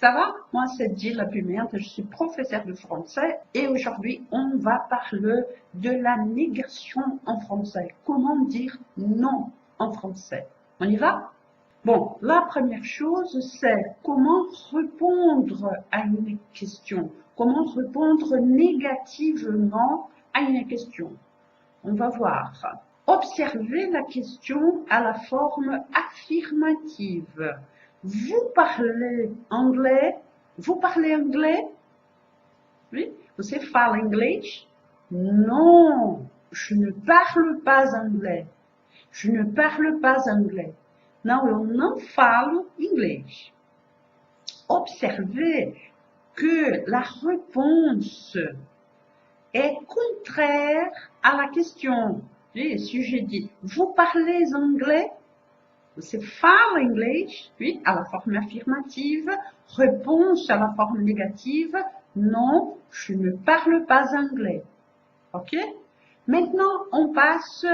Ça va? Moi, c'est Gilles Lapimenta, je suis professeure de français et aujourd'hui, on va parler de la négation en français. Comment dire non en français? On y va? Bon, la première chose, c'est comment répondre à une question. Comment répondre négativement à une question. On va voir. Observez la question à la forme affirmative. Vous parlez anglais? Vous parlez anglais? Oui? Você fala inglês? Non, je ne parle pas anglais. Je ne parle pas anglais. Não, eu não falo inglês. Observez que la réponse est contraire à la question. Si je dis, vous parlez anglais? Você fala inglês? Oui, à la forme affirmative. Réponse à la forme négative. Non, je ne parle pas anglais. OK? Maintenant, on passe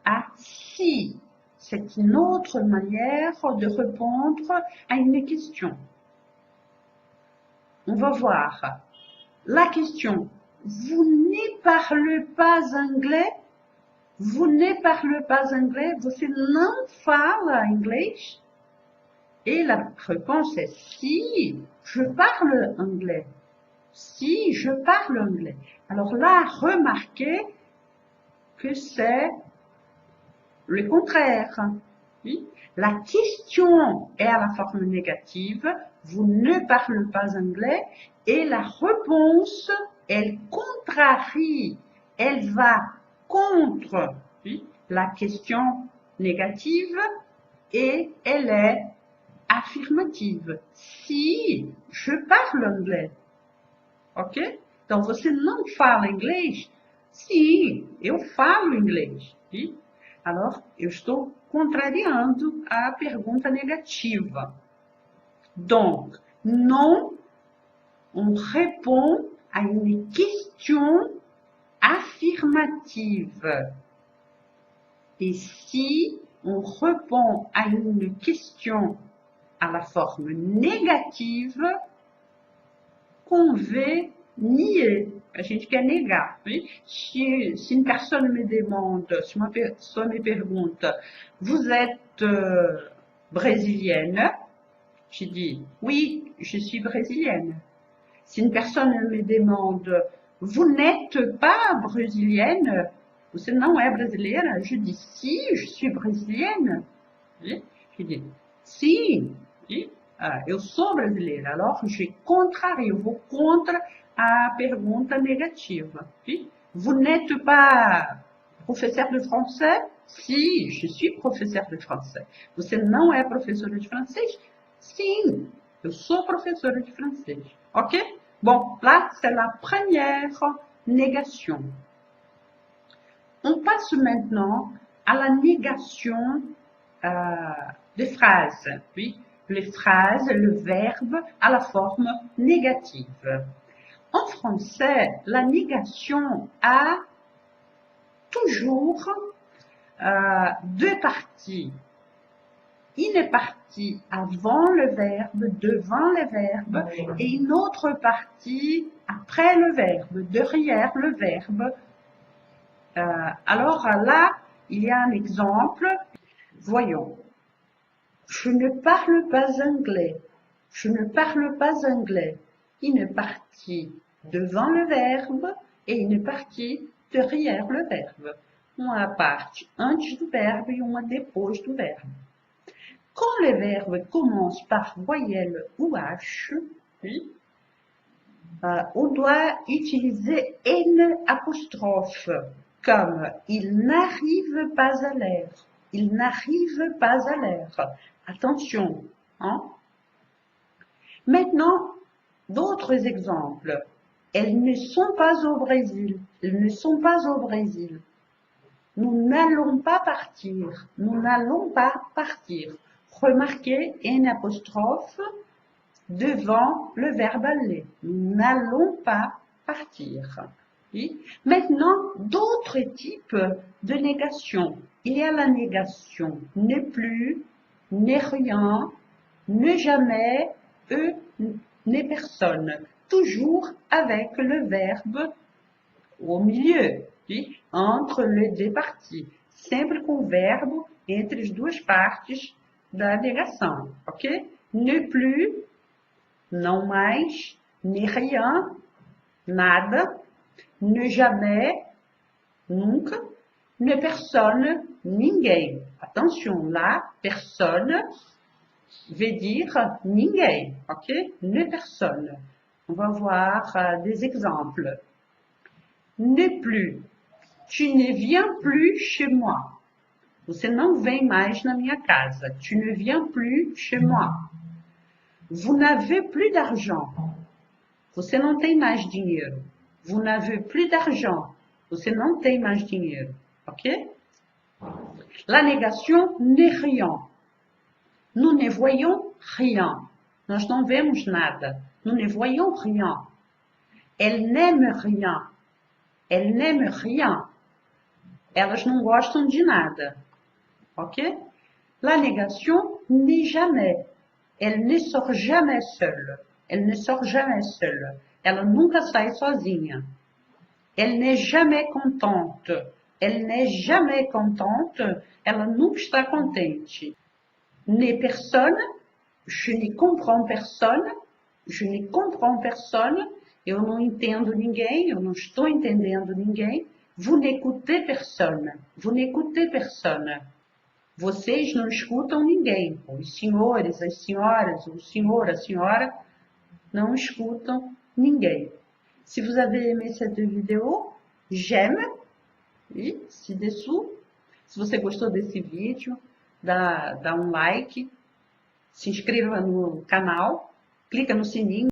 à si. C'est une autre manière de répondre à une question. On va voir. La question, vous ne parlez pas anglais? Vous ne parlez pas anglais? Você não fala inglês? Et la réponse est si, je parle anglais. Si, je parle anglais. Alors là, remarquez que c'est le contraire. Oui? La question est à la forme négative, vous ne parlez pas anglais, et la réponse, elle contrarie, elle va contre la question négative et elle est affirmative. Si, je parle anglais. Ok? Então, você não fala inglês? Sim, eu falo inglês. Alors, eu estou contrariando a pergunta négativa. Donc, non, on répond à une question affirmative. Et si on répond à une question à la forme négative, qu'on veut nier. A gente quer negar. Si une personne me demande, si uma pessoa me pergunta, vous êtes brésilienne? Je dis, oui, je suis brésilienne. Si une personne me demande, vous n'êtes pas brésilienne? Você não é brasileira? Je dis, si, je suis brésilienne. Je dis, si, eu sou brasileira. Alors, je contrarie, eu vou contra a pergunta négativa. Vous n'êtes pas professeur de français? Si, je suis professeur de français. Você não é professora de francês? Sim, eu sou professora de francês. Ok? Bon, là, c'est la première négation. On passe maintenant à la négation des phrases. Oui, les phrases, le verbe à la forme négative. En français, la négation a toujours deux parties. Une partie avant le verbe, devant le verbe, et une autre partie après le verbe, derrière le verbe. Alors là, il y a un exemple. Voyons. Je ne parle pas anglais. Je ne parle pas anglais. Une partie devant le verbe et une partie derrière le verbe. Uma parte antes do verbo e uma depois do verbo. Quand le verbe commence par voyelle ou H, on doit utiliser N apostrophe, comme il n'arrive pas à l'air. Il n'arrive pas à l'air. Attention. Hein? Maintenant, d'autres exemples. Elles ne sont pas au Brésil. Elles ne sont pas au Brésil. Nous n'allons pas partir. Nous n'allons pas partir. Remarquez N apostrophe devant le verbe aller. Nous n'allons pas partir. Oui? Maintenant, d'autres types de négation. Il y a la négation ne plus, ne rien, ne jamais, ne personne. Toujours avec le verbe au milieu, oui? Entre les deux parties. Sempre com o verbo entre as duas partes da negação, ok? Ne plus, não mais, ne rien, nada, ne jamais, nunca, ne personne, ninguém. Attention, là, personne veut dire ninguém, ok? Ne personne. On va voir des exemples. Ne plus. Tu ne viens plus chez moi. Você não vem mais na minha casa. Tu ne viens plus chez moi. Vous n'avez plus d'argent. Você não tem mais dinheiro. Vous n'avez plus d'argent. Você não tem mais dinheiro. Ok? La négation n'est rien. Nous ne voyons rien. Nós não vemos nada. Nous ne voyons rien. Elle n'aime rien. Elle n'aime rien. Elas não gostam de nada. Ok? La négation n'est jamais. Elle ne sort jamais seule. Elle ne sort jamais seule. Ela nunca sai sozinha. Elle n'est jamais contente. Elle n'est jamais contente. Ela nunca está contente. Ne personne. Je ne comprends personne. Je ne comprends personne. Eu não entendo ninguém. Eu não estou entendendo ninguém. Vous n'écoutez personne. Vous n'écoutez personne. Vocês não escutam ninguém. Os senhores, as senhoras, o senhor, a senhora não escutam ninguém. Si vous avez aimé cette vidéo, j'aime, ci-dessous. Se você gostou desse vídeo, dá um like, se inscreva no canal, clica no sininho.